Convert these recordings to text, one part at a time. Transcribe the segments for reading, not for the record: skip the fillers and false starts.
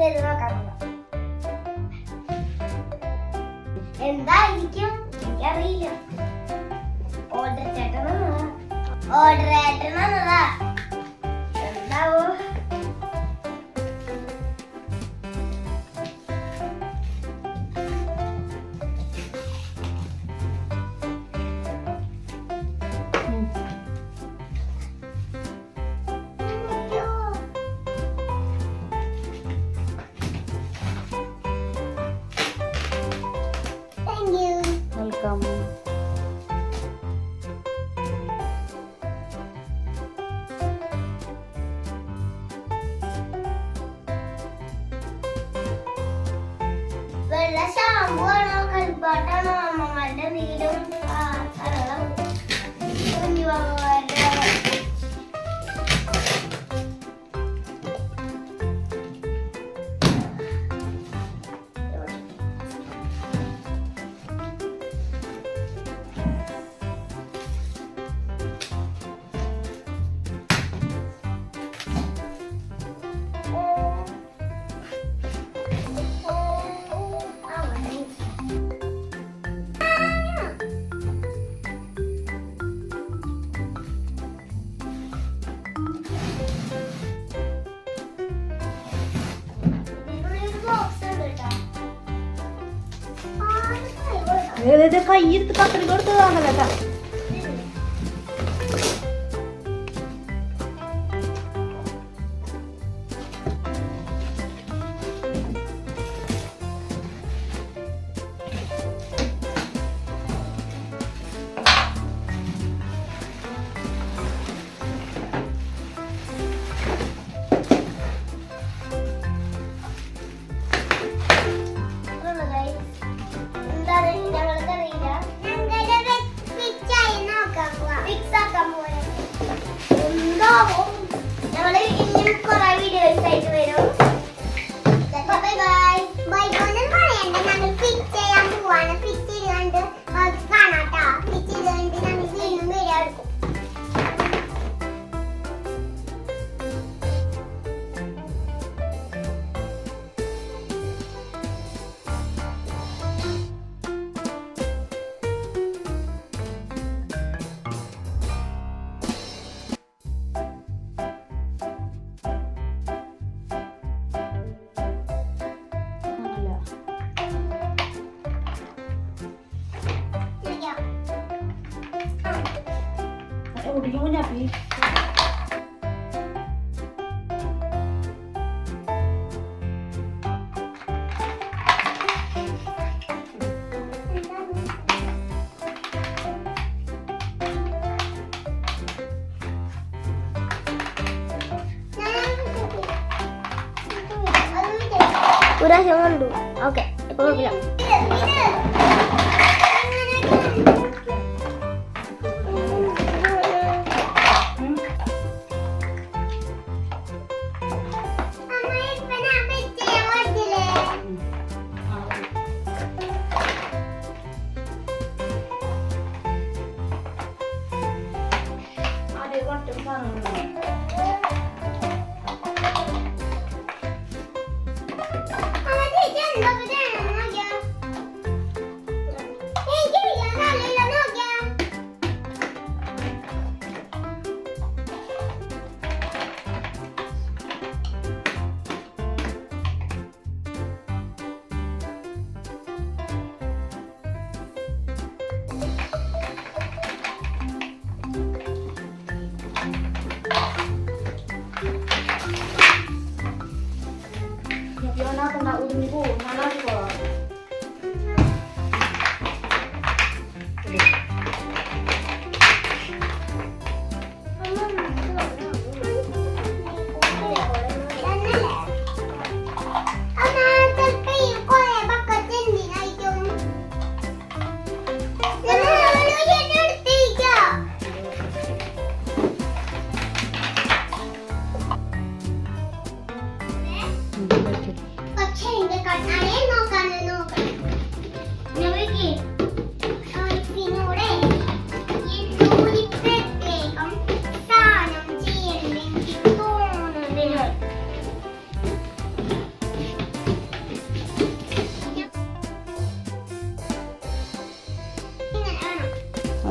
ചെയ്ത് നോക്കാം. എന്തായിരിക്കും എനിക്കറിയില്ല. ഓർഡർ ചേട്ടനാ എന്താവോ? വെൽക്കം. വെള്ള ഷാമ്പു ആണോ കളിപ്പാട്ടാണോ അമ്മമാരുടെ വീടും കയ്യെടുത്ത് കപ്പൽ കൊടുത്തതാണല്ലോ കേട്ടോ. ഞങ്ങള് ഇനിയും കുറെ വീഡിയോസ് ആയിട്ട് വരും. Bye bye. ബൈ ഒന്നും പറയണ്ട, ഞങ്ങൾ ഫിറ്റ് ചെയ്യാൻ പോവാണ്. ഫിറ്റ് ചെയ്തുകൊണ്ട് കാണാട്ടോ. ഫിറ്റ് ചെയ്തുകൊണ്ട് ഞങ്ങൾ വീണ്ടും വീഡിയോ എടുക്കും. Udah nyapi. Udah jangan dulu. Oke, aku bilang.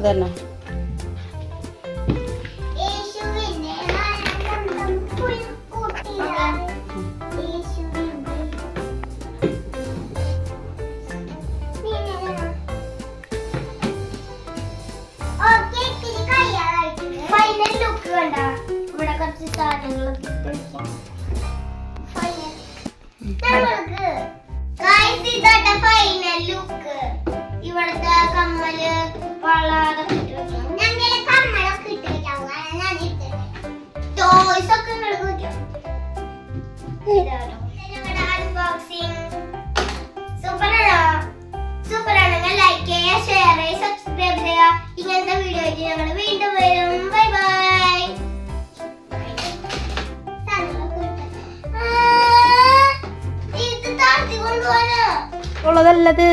അതന്നെ. യേശുവിന്റെ ആനന്ദം പുൽക്കൂട്ടിലാണ്. യേശുവിന്റെ ഓക്കേ, ഇത്തിരി കഴിയാറായിട്ടുണ്ട്. ഫൈനൽ ലുക്ക് കണ്ട ഇവിടെ കുറച്ച് സാധനങ്ങളൊക്കെ ഇട്ട് വെക്കാം. ഫൈനൽ നമ്മൾക്ക് ഗൈസ് ഇതാട്ടെ ഫൈനൽ ലുക്ക്. ഇവിടുത്തെ കമ്മല് വള അതൊക്കെ ഇട്ട് വെക്കാം. ഞങ്ങളെ കമ്മലൊക്കെ ഇട്ട് വെക്കാം. കാരണം ഞാൻ ഇട്ടിട്ട് ടോയ്സ് ഒക്കെ നിങ്ങൾക്ക് വെക്കാം. ഞങ്ങളുടെ അൺബോക്സിംഗ് സൂപ്പറാണെങ്കിൽ ലൈക്ക് ചെയ്യുക, ഷെയർ ചെയ്യുക, സബ്സ്ക്രൈബ് ചെയ്യുക. ഇങ്ങനത്തെ വീഡിയോ ആയിട്ട് ഞങ്ങൾ വീണ്ടും വരും. Bye bye. ഇത് താഴ്ത്തി കൊണ്ടുപോകാനോ ഉള്ളതല്ലത്,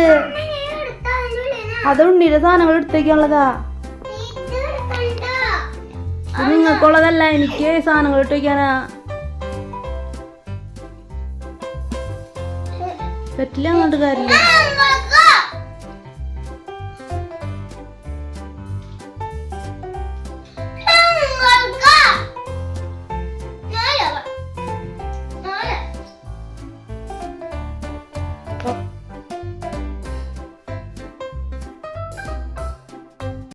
അത് ഉണ്ണിയുടെ സാധനങ്ങൾ എടുത്തേക്കാനുള്ളതാ. ഇത് നിങ്ങൾക്കുള്ളതല്ല, എനിക്ക് സാധനങ്ങൾ ഇട്ട് വയ്ക്കാനാ. പറ്റില്ല അങ്ങോട്ട് കാര്യമില്ല.